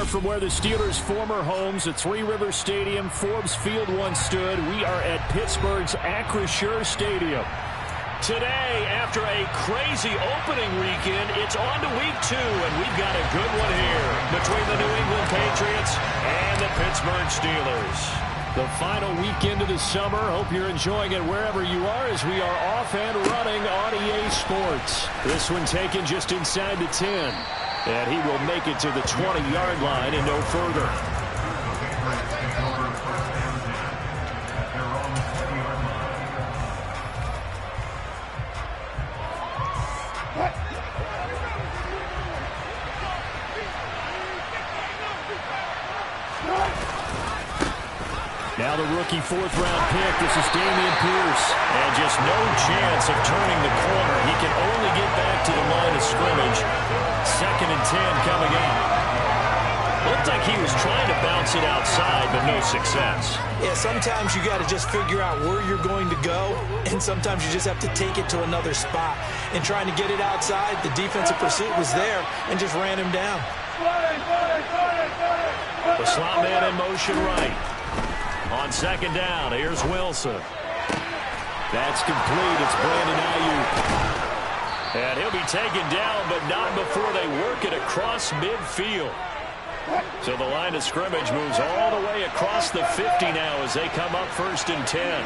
far from where the Steelers' former homes at Three Rivers Stadium, Forbes Field once stood. We are at Pittsburgh's Acrisure Stadium. Today, after a crazy opening weekend, it's on to week 2, and we've got a good one here between the New England Patriots and the Pittsburgh Steelers. The final weekend of the summer. Hope you're enjoying it wherever you are as we are off and running on EA Sports. This one taken just inside the 10. And he will make it to the 20-yard line and no further. Now the rookie fourth-round pick. This is Dameon Pierce. And just no chance of turning the corner. He can only get back to the line of scrimmage. 2nd and 10 coming up. Looked like he was trying to bounce it outside, but no success. Yeah, sometimes you got to just figure out where you're going to go, and sometimes you just have to take it to another spot. And trying to get it outside, the defensive pursuit was there and just ran him down. The slot man in motion right. On 2nd down, here's Wilson. That's complete. It's Brandon Ayuk. And he'll be taken down, but not before they work it across midfield. So the line of scrimmage moves all the way across the 50 now as they come up 1st and 10.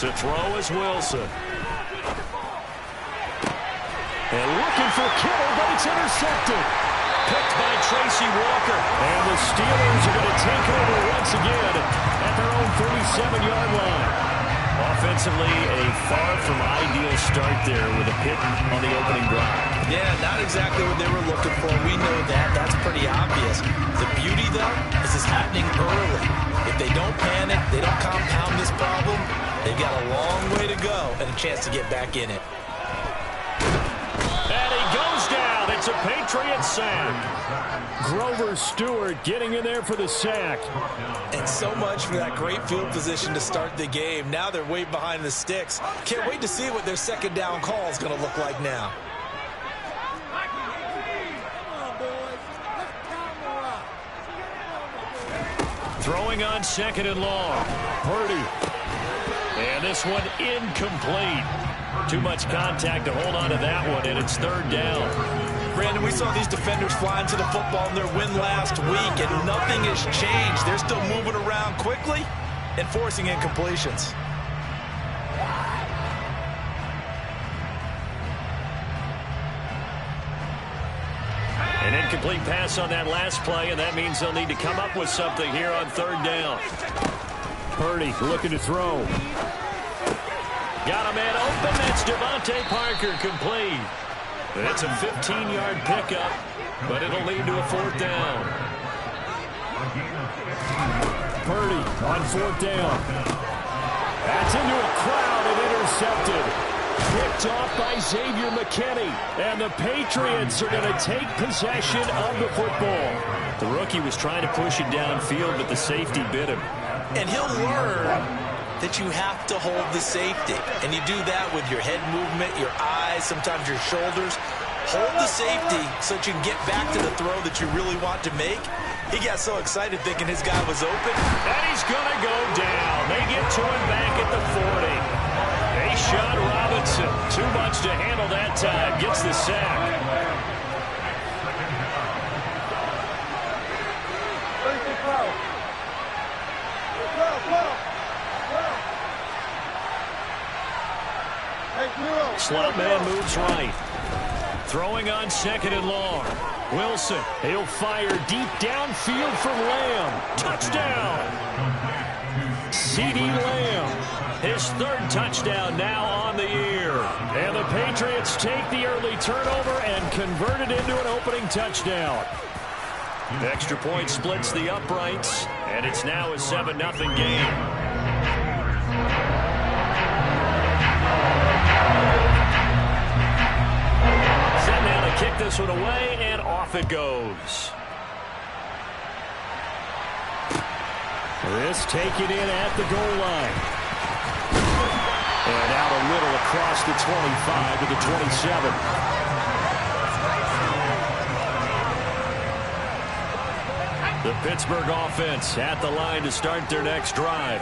To throw is Wilson. And looking for Kittle, but it's intercepted. Picked by Tracy Walker. And the Steelers are going to take over once again at their own 37-yard line. Offensively, a far from ideal start there with a pick on the opening drive. Yeah, not exactly what they were looking for. We know that. That's pretty obvious. The beauty, though, is it's happening early. If they don't panic, they don't compound this problem, they've got a long way to go and a chance to get back in it. And he goes down. It's a Patriot sack. Grover Stewart getting in there for the sack. And so much for that great field position to start the game. Now they're way behind the sticks. Can't wait to see what their 2nd down call is going to look like now. Throwing on 2nd and long. Purdy. And this one incomplete. Too much contact to hold on to that one, and it's 3rd down. Brandon, we saw these defenders flying to the football in their win last week, and nothing has changed. They're still moving around quickly and forcing incompletions. An incomplete pass on that last play, and that means they'll need to come up with something here on 3rd down. Purdy looking to throw. Got a man open. That's Devontae Parker, complete. It's a 15-yard pickup, but it'll lead to a 4th down. Purdy on 4th down. That's into a crowd and intercepted. Picked off by Xavier McKinney. And the Patriots are going to take possession of the football. The rookie was trying to push it downfield, but the safety bit him. And he'll learn that you have to hold the safety. And you do that with your head movement, your eyes, sometimes your shoulders. Hold the safety so that you can get back to the throw that you really want to make. He got so excited thinking his guy was open. And he's going to go down. They get to him back at the 40. Sean Robinson, too much to handle that time, gets the sack. Slot man moves right. Throwing on 2nd and long. Wilson, he'll fire deep downfield for Lamb. Touchdown! CeeDee Lamb, his 3rd touchdown now on the year. And the Patriots take the early turnover and convert it into an opening touchdown. The extra point splits the uprights, and it's now a 7-0 game. Set now to kick this one away, and off it goes. This taken in at the goal line. And out a little across the 25 to the 27. The Pittsburgh offense at the line to start their next drive.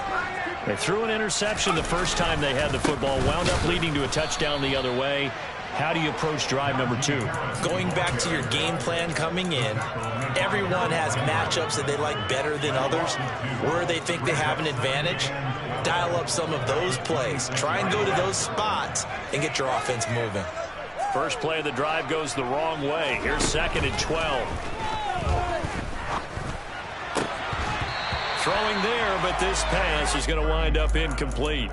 They threw an interception the first time they had the football, wound up leading to a touchdown the other way. How do you approach drive number 2? Going back to your game plan coming in, everyone has matchups that they like better than others, where they think they have an advantage. Dial up some of those plays. Try and go to those spots and get your offense moving. First play of the drive goes the wrong way. Here's 2nd and 12. Throwing there, but this pass is going to wind up incomplete.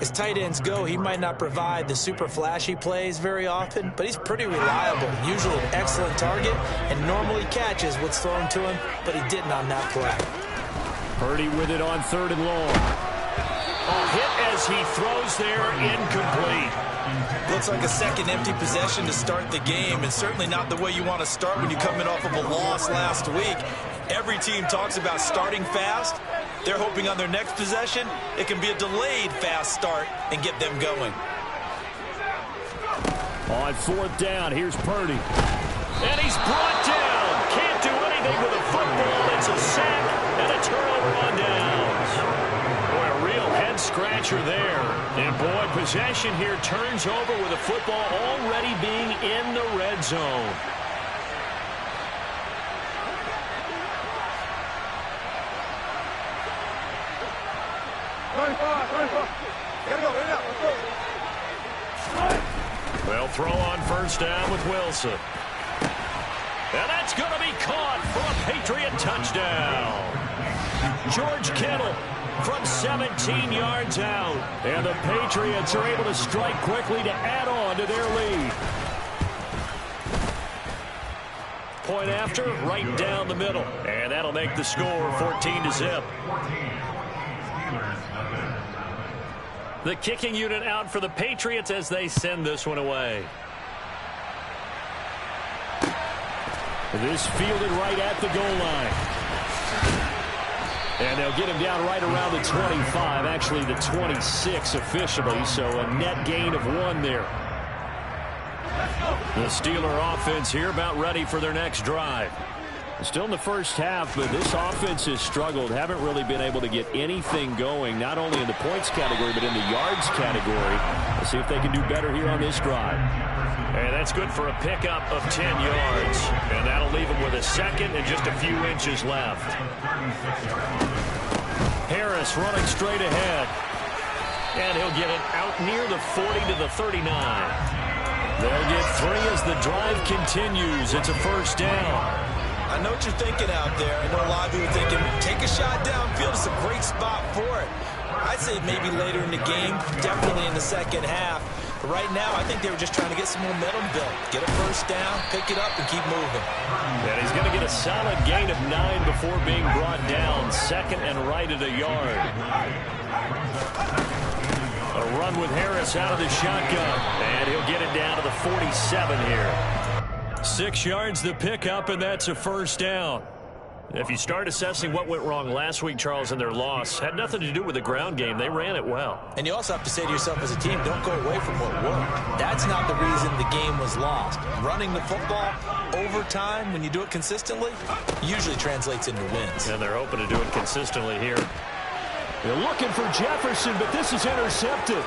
As tight ends go, he might not provide the super flashy plays very often, but he's pretty reliable. Usually an excellent target and normally catches what's thrown to him, but he didn't on that play. Purdy with it on 3rd and long. A hit as he throws there, incomplete. Looks like a second empty possession to start the game, and certainly not the way you want to start when you're coming off of a loss last week. Every team talks about starting fast. They're hoping on their next possession, it can be a delayed fast start and get them going. On 4th down, here's Purdy. And he's brought down. Can't do anything with a football. It's a sack and a turnover on downs. Boy, a real head-scratcher there. And, boy, possession here turns over with a football already being in the red zone. They'll throw on 1st down with Wilson. And that's going to be caught for a Patriot touchdown. George Kittle from 17 yards out. And the Patriots are able to strike quickly to add on to their lead. Point after, right down the middle. And that'll make the score 14-0. The kicking unit out for the Patriots as they send this one away. This fielded right at the goal line. And they'll get him down right around the 25, actually the 26 officially, so a net gain of 1 there. The Steeler offense here about ready for their next drive. Still in the first half, but this offense has struggled. Haven't really been able to get anything going, not only in the points category, but in the yards category. Let's see if they can do better here on this drive. And that's good for a pickup of 10 yards. And that'll leave them with a 2nd and just a few inches left. Harris running straight ahead. And he'll get it out near the 40 to the 39. They'll get 3 as the drive continues. It's a 1st down. I know what you're thinking out there. I know a lot of you are thinking, take a shot downfield. It's a great spot for it. I'd say maybe later in the game, definitely in the second half. But right now, I think they were just trying to get some momentum built. Get a 1st down, pick it up, and keep moving. And he's going to get a solid gain of 9 before being brought down. 2nd and right at a yard. A run with Harris out of the shotgun. And he'll get it down to the 47 here. 6 yards the pickup, and that's a 1st down. If you start assessing what went wrong last week, Charles, in their loss, had nothing to do with the ground game. They ran it well. And you also have to say to yourself as a team, don't go away from what worked. That's not the reason the game was lost. Running the football over time, when you do it consistently, usually translates into wins. And they're hoping to do it consistently here. They're looking for Jefferson, but this is intercepted.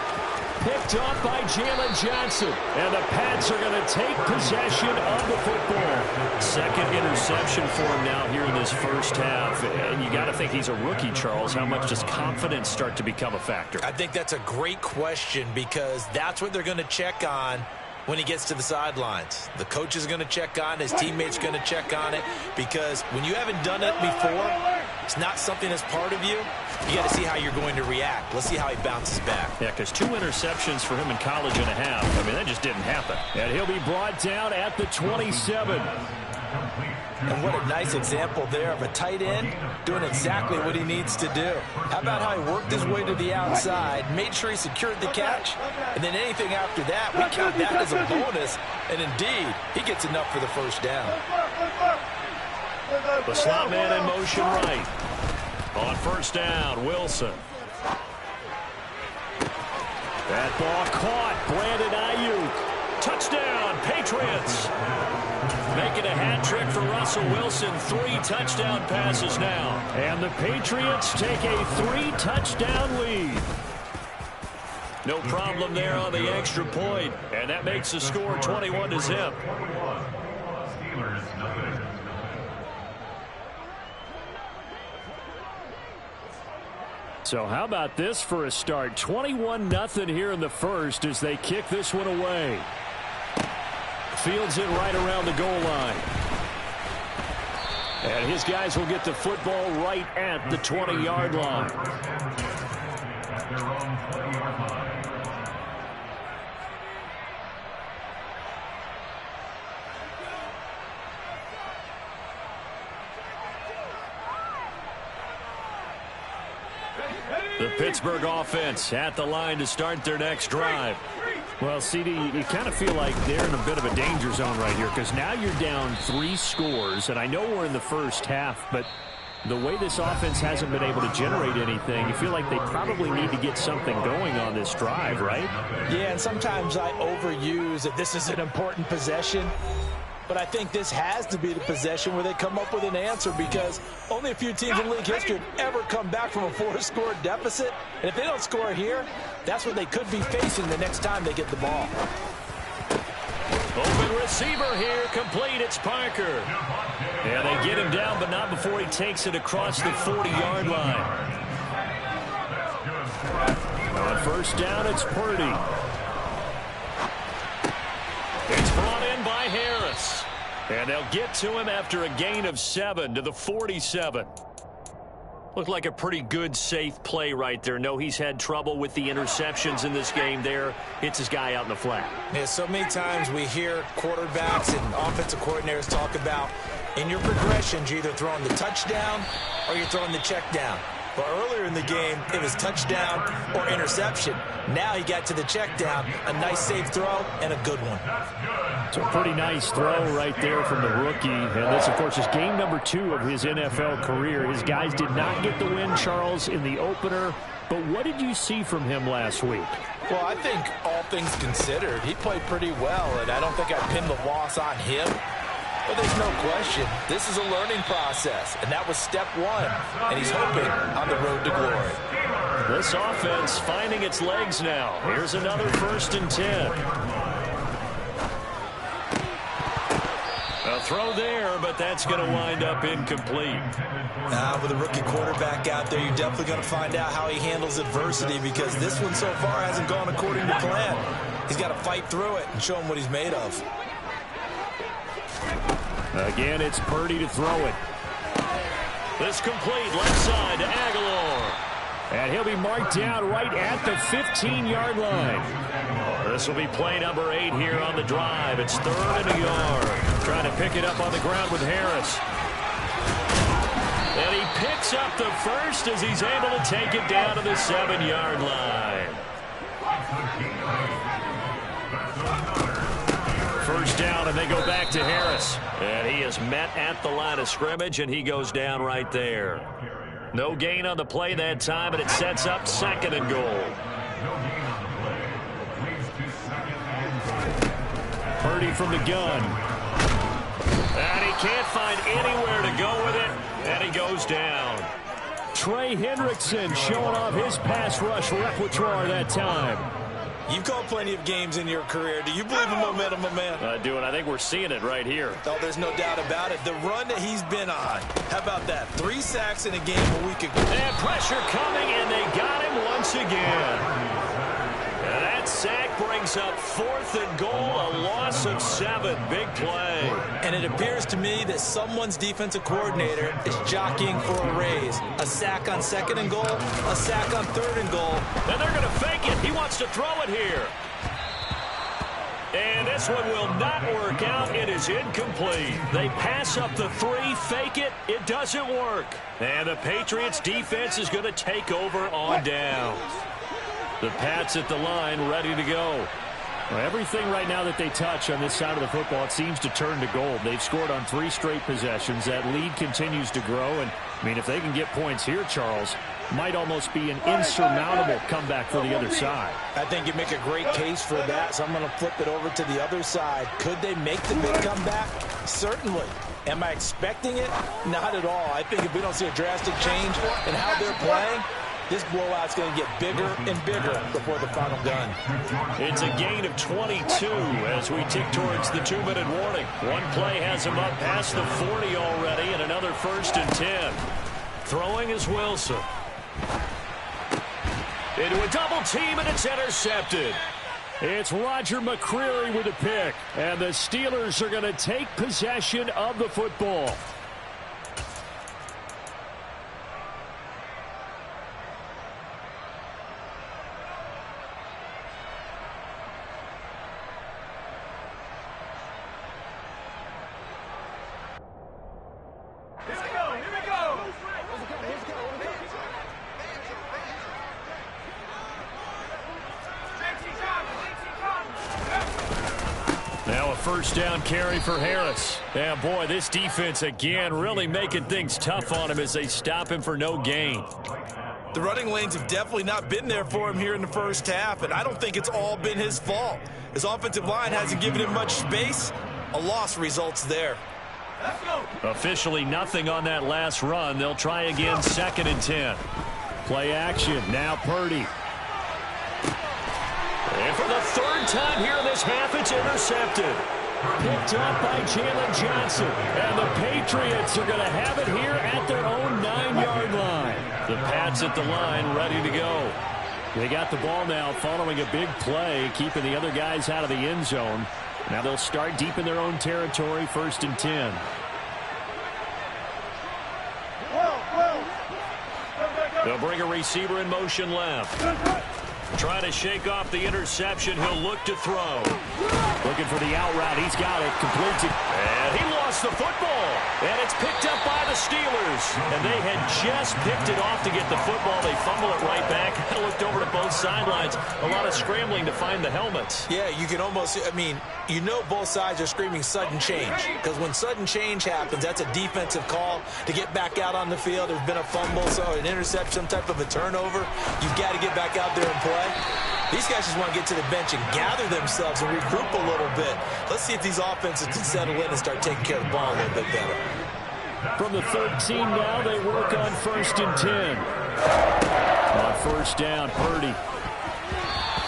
Picked off by Jalen Johnson. And the Pats are going to take possession of the football. 2nd interception for him now here in this first half. And you got to think he's a rookie, Charles. How much does confidence start to become a factor? I think that's a great question because that's what they're going to check on when he gets to the sidelines. The coach is going to check on it. His teammates are going to check on it because when you haven't done it before, it's not something that's part of you. You got to see how you're going to react. Let's see how he bounces back. Yeah, because 2 interceptions for him in college and a half. I mean, that just didn't happen. And he'll be brought down at the 27. And what a nice example there of a tight end doing exactly what he needs to do. How about how he worked his way to the outside, made sure he secured the catch, and then anything after that, we count that as a bonus. And indeed, he gets enough for the 1st down. The slot man in motion right. On 1st down, Wilson. That ball caught. Brandon Ayuk. Touchdown, Patriots. Making a hat trick for Russell Wilson. 3 touchdown passes now. And the Patriots take a 3-touchdown lead. No problem there on the extra point. And that makes the score 21-0. So how about this for a start? 21-0 here in the first as they kick this one away. Fields it right around the goal line. And his guys will get the football right at the 20-yard line. The Pittsburgh offense at the line to start their next drive. Well, CD, you kind of feel like they're in a bit of a danger zone right here because now you're down 3 scores, and I know we're in the first half, but the way this offense hasn't been able to generate anything, you feel like they probably need to get something going on this drive, right? Yeah, and sometimes I overuse that this is an important possession. But I think this has to be the possession where they come up with an answer because only a few teams in league history have ever come back from a 4-score deficit. And if they don't score here, that's what they could be facing the next time they get the ball. Open receiver here, complete. It's Parker. Yeah, they get him down, but not before he takes it across the 40-yard line. On first down, it's Purdy. It's brought in by Harris. And they'll get to him after a gain of 7 to the 47. Looked like a pretty good, safe play right there. No, he's had trouble with the interceptions in this game there. Hits his guy out in the flat. Yeah, so many times we hear quarterbacks and offensive coordinators talk about in your progressions, you're either throwing the touchdown or you're throwing the check down. But earlier in the game, it was touchdown or interception. Now he got to the check down, a nice safe throw, and a good one. So a pretty nice throw right there from the rookie. And this, of course, is game number 2 of his NFL career. His guys did not get the win, Charles, in the opener. But what did you see from him last week? Well, I think all things considered, he played pretty well, and I don't think I'd pin the loss on him. But there's no question, this is a learning process, and that was step 1, and he's hoping on the road to glory. This offense finding its legs now. Here's another 1st and 10. A throw there, but that's going to wind up incomplete. With a rookie quarterback out there, you're definitely going to find out how he handles adversity because this one so far hasn't gone according to plan. He's got to fight through it and show him what he's made of. Again, it's Purdy to throw it. This complete left side to Aguilar. And he'll be marked down right at the 15-yard line. This will be play number 8 here on the drive. It's 3rd and a yard. Trying to pick it up on the ground with Harris. And he picks up the first as he's able to take it down to the 7-yard line. First down, and they go back to Harris. And he is met at the line of scrimmage, and he goes down right there. No gain on the play that time, and it sets up 2nd and goal. Purdy from the gun. And he can't find anywhere to go with it, and he goes down. Trey Hendrickson showing off his pass rush repertoire that time. You've called plenty of games in your career. Do you believe in momentum, my man? I do, and I think we're seeing it right here. Oh, there's no doubt about it. The run that he's been on. How about that? 3 sacks in a game a week ago. And pressure coming, and they got him once again. And that sack brings up 4th and goal, a loss of 7. Big play. And it appears to me that someone's defensive coordinator is jockeying for a raise. A sack on 2nd and goal, a sack on 3rd and goal. And they're going to fake it. He wants to throw it here. And this one will not work out. It is incomplete. They pass up the 3, fake it. It doesn't work. And the Patriots defense is going to take over on downs. The Pats at the line, ready to go. Well, everything right now that they touch on this side of the football, it seems to turn to gold. They've scored on 3 straight possessions. That lead continues to grow. And, I mean, if they can get points here, Charles, might almost be an insurmountable comeback for the other side. I think you make a great case for that, so I'm going to flip it over to the other side. Could they make the big comeback? Certainly. Am I expecting it? Not at all. I think if we don't see a drastic change in how they're playing, this blowout's going to get bigger and bigger before the final gun. It's a gain of 22 as we tick towards the 2-minute warning. One play has him up past the 40 already, and another 1st and 10. Throwing is Wilson. Into a double team, and it's intercepted. It's Roger McCreary with a pick, and the Steelers are going to take possession of the football. Now a 1st down carry for Harris. And boy, this defense again really making things tough on him as they stop him for no gain. The running lanes have definitely not been there for him here in the first half, and I don't think it's all been his fault. His offensive line hasn't given him much space. A loss results there. Officially nothing on that last run. They'll try again, 2nd and 10. Play action. Now Purdy. And for the 3rd time here in this half, it's intercepted. Picked up by Jalen Johnson. And the Patriots are going to have it here at their own 9-yard line. The Pats at the line, ready to go. They got the ball now following a big play, keeping the other guys out of the end zone. Now they'll start deep in their own territory, 1st and 10. They'll bring a receiver in motion left. Trying to shake off the interception. He'll look to throw. Looking for the out route. He's got it. Completes it. And he lost the football. And it's picked up by the Steelers. And they had just picked it off to get the football. They fumble it right back. I looked over to both sidelines. A lot of scrambling to find the helmets. Yeah, you can almost, I mean, you know both sides are screaming sudden change. Because when sudden change happens, that's a defensive call to get back out on the field. There's been a fumble, so an interception, some type of a turnover. You've got to get back out there and play. These guys just want to get to the bench and gather themselves and regroup a little bit. Let's see if these offenses can settle in and start taking care of the ball a little bit better. From the 13 now, they work on 1st and 10. On 1st down, Purdy.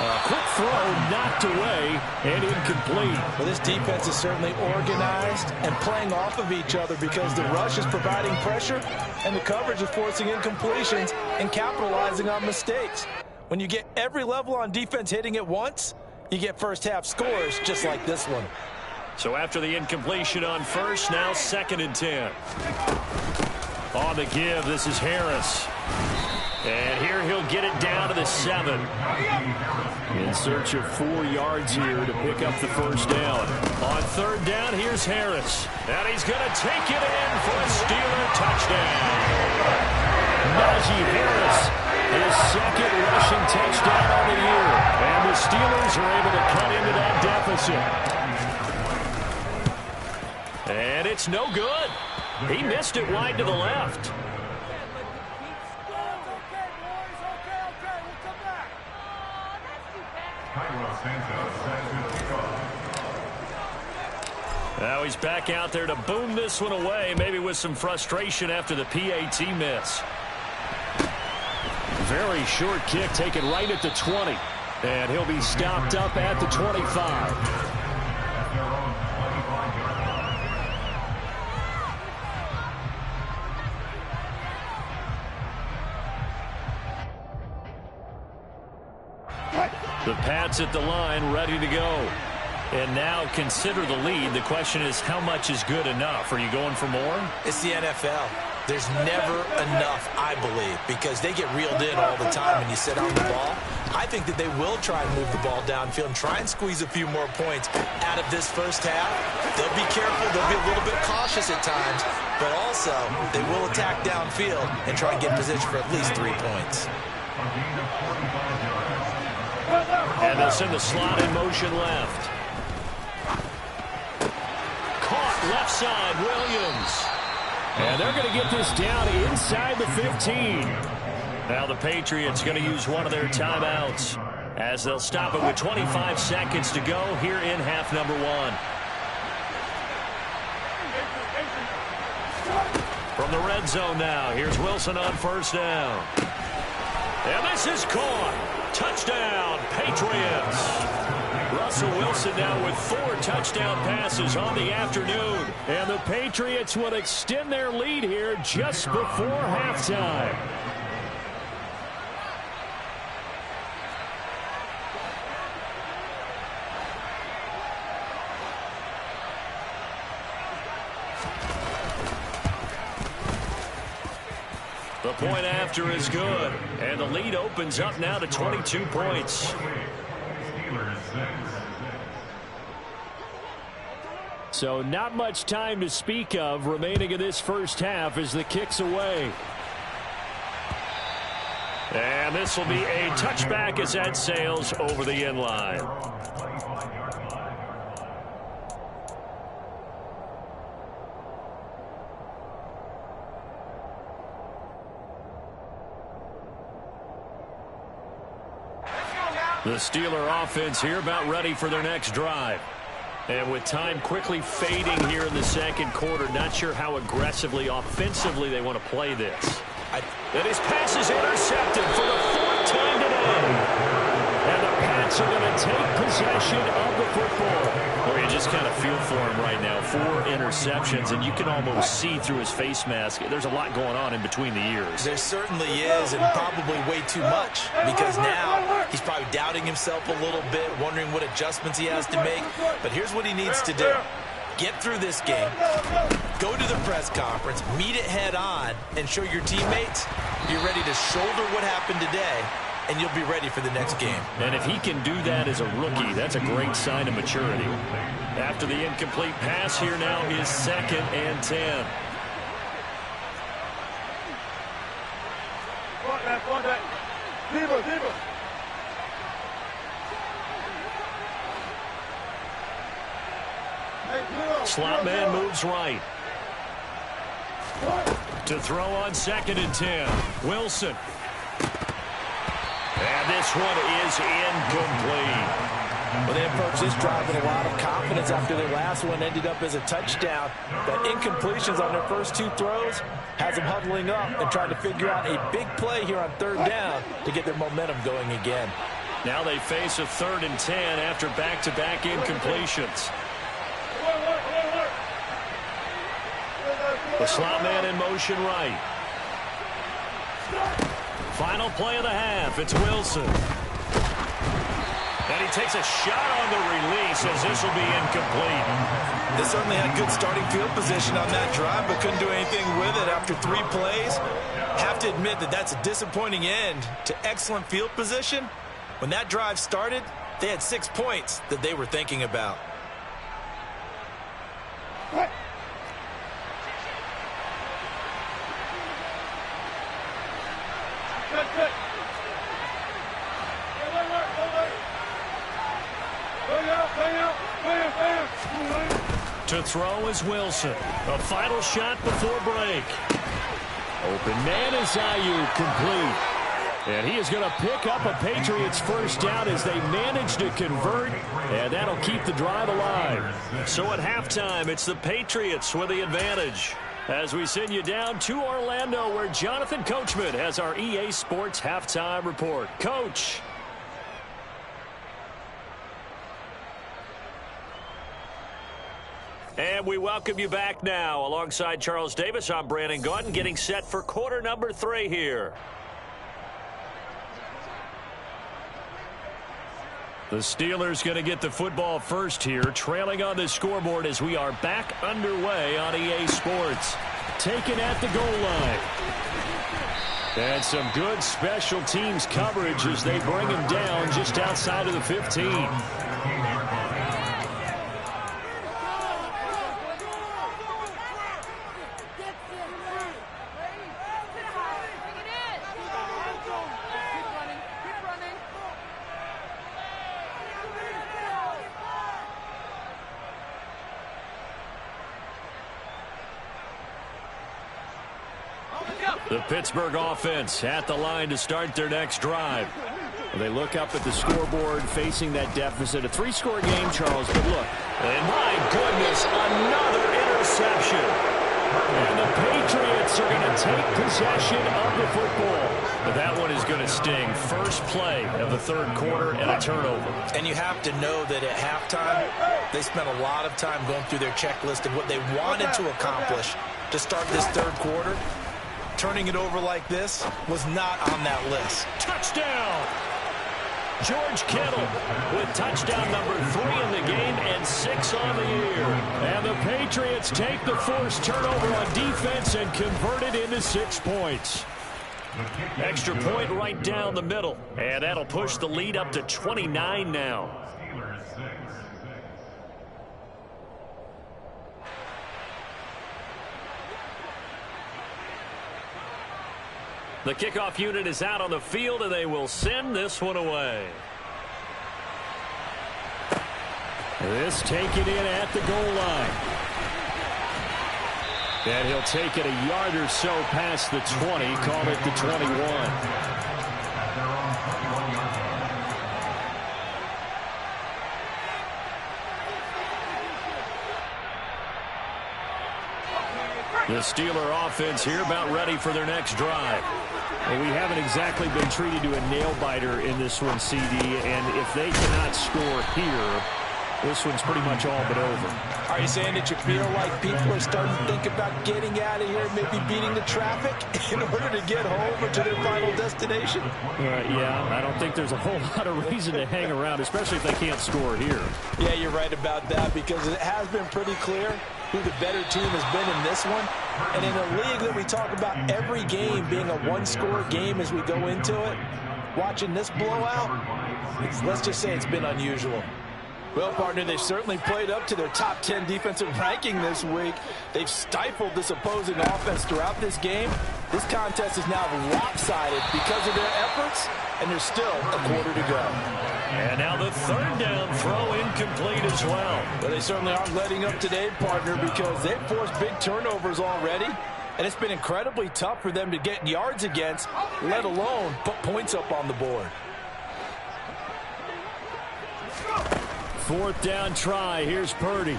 A quick throw knocked away and incomplete. Well, this defense is certainly organized and playing off of each other because the rush is providing pressure and the coverage is forcing incompletions and capitalizing on mistakes. When you get every level on defense hitting at once, you get first half scores just like this one. So after the incompletion on 1st, now 2nd and 10. On the give, this is Harris. And here he'll get it down to the 7. In search of 4 yards here to pick up the 1st down. On 3rd down, here's Harris. And he's going to take it in for a Steeler touchdown. Najee Harris, his 2nd rushing touchdown of the year. And the Steelers are able to cut into that deficit. And it's no good. He missed it wide to the left. Now he's back out there to boom this one away, maybe with some frustration after the PAT miss. Very short kick taken right at the 20. And he'll be stopped up at the 25. The Pats at the line, ready to go. And now consider the lead. The question is, how much is good enough? Are you going for more? It's the NFL. There's never enough, I believe, because they get reeled in all the time when you sit on the ball. I think that they will try and move the ball downfield and try and squeeze a few more points out of this first half. They'll be careful. They'll be a little bit cautious at times, but also they will attack downfield and try and get position for at least 3 points. And they'll send the slot in motion left. Caught left side, Williams. And they're going to get this down inside the 15. Now the Patriots going to use one of their timeouts as they'll stop it with 25 seconds to go here in half number one. From the red zone now, here's Wilson on first down. And this is caught. Touchdown, Patriots. Russell Wilson now with 4 touchdown passes on the afternoon. And the Patriots will extend their lead here just before halftime. The point after is good, and the lead opens up now to 22 points. So not much time to speak of remaining in this first half as the kick's away. And this will be a touchback as that sails over the end line. The Steeler offense here about ready for their next drive. And with time quickly fading here in the second quarter, not sure how aggressively, offensively they want to play this. And his pass is intercepted for the 4th time today. And the Pats are going to take possession of the football. Well, you just kind of feel for him right now. 4 interceptions, and you can almost see through his face mask. There's a lot going on in between the ears. There certainly is, and probably way too much, because now he's probably doubting himself a little bit, wondering what adjustments he has to make. But here's what he needs to do. Get through this game, go to the press conference, meet it head on, and show your teammates you're ready to shoulder what happened today, and you'll be ready for the next game. And if he can do that as a rookie, that's a great sign of maturity. After the incomplete pass, here now is 2nd and 10. Slot man moves right. To throw on 2nd and 10. Wilson. And this one is incomplete. Well, they approached this drive with a lot of confidence after their last one ended up as a touchdown. But incompletions on their first 2 throws has them huddling up and trying to figure out a big play here on 3rd down to get their momentum going again. Now they face a 3rd and 10 after back-to-back incompletions. The slot man in motion right. Final play of the half. It's Wilson. And he takes a shot on the release as this will be incomplete. They certainly had good starting field position on that drive, but couldn't do anything with it after 3 plays. Have to admit that that's a disappointing end to excellent field position. When that drive started, they had 6 points that they were thinking about. To throw is Wilson. A final shot before break. Open man is Ayuk, complete. And he is going to pick up a Patriots first down as they manage to convert, and that'll keep the drive alive. So at halftime, it's the Patriots with the advantage. As we send you down to Orlando, where Jonathan Coachman has our EA Sports halftime report. Coach. And we welcome you back now. Alongside Charles Davis, I'm Brandon Gaudin, getting set for quarter number 3 here. The Steelers going to get the football first here, trailing on the scoreboard as we are back underway on EA Sports. Taken at the goal line. And some good special teams coverage as they bring him down just outside of the 15. The Pittsburgh offense at the line to start their next drive. Well, they look up at the scoreboard facing that deficit. A 3-score game, Charles, but look. And my goodness, another interception. And the Patriots are going to take possession of the football. But that one is going to sting. First play of the third quarter and a turnover. And you have to know that at halftime, they spent a lot of time going through their checklist of what they wanted to accomplish to start this third quarter. Turning it over like this was not on that list. Touchdown! George Kittle with touchdown number 3 in the game and 6 on the year. And the Patriots take the forced turnover on defense and convert it into 6 points. Extra point right down the middle. And that'll push the lead up to 29 now. The kickoff unit is out on the field, and they will send this one away. This taken in at the goal line. And he'll take it a yard or so past the 20, call it the 21. The Steeler offense here about ready for their next drive. Well, we haven't exactly been treated to a nail-biter in this one, CD, and if they cannot score here, this one's pretty much all but over. Are you saying that you feel like people are starting to think about getting out of here, maybe beating the traffic in order to get home or to their final destination? Yeah, I don't think there's a whole lot of reason to hang around, especially if they can't score here. Yeah, you're right about that, because it has been pretty clear who the better team has been in this one. And in a league that we talk about every game being a one-score game as we go into it, watching this blowout, let's just say it's been unusual. Well, partner, they've certainly played up to their top 10 defensive ranking this week. They've stifled this opposing offense throughout this game. This contest is now lopsided because of their efforts, and there's still a quarter to go. And now the third down throw incomplete as well. But they certainly aren't letting up today, partner, because they've forced big turnovers already, and it's been incredibly tough for them to get yards against, let alone put points up on the board. Fourth down try. Here's Purdy.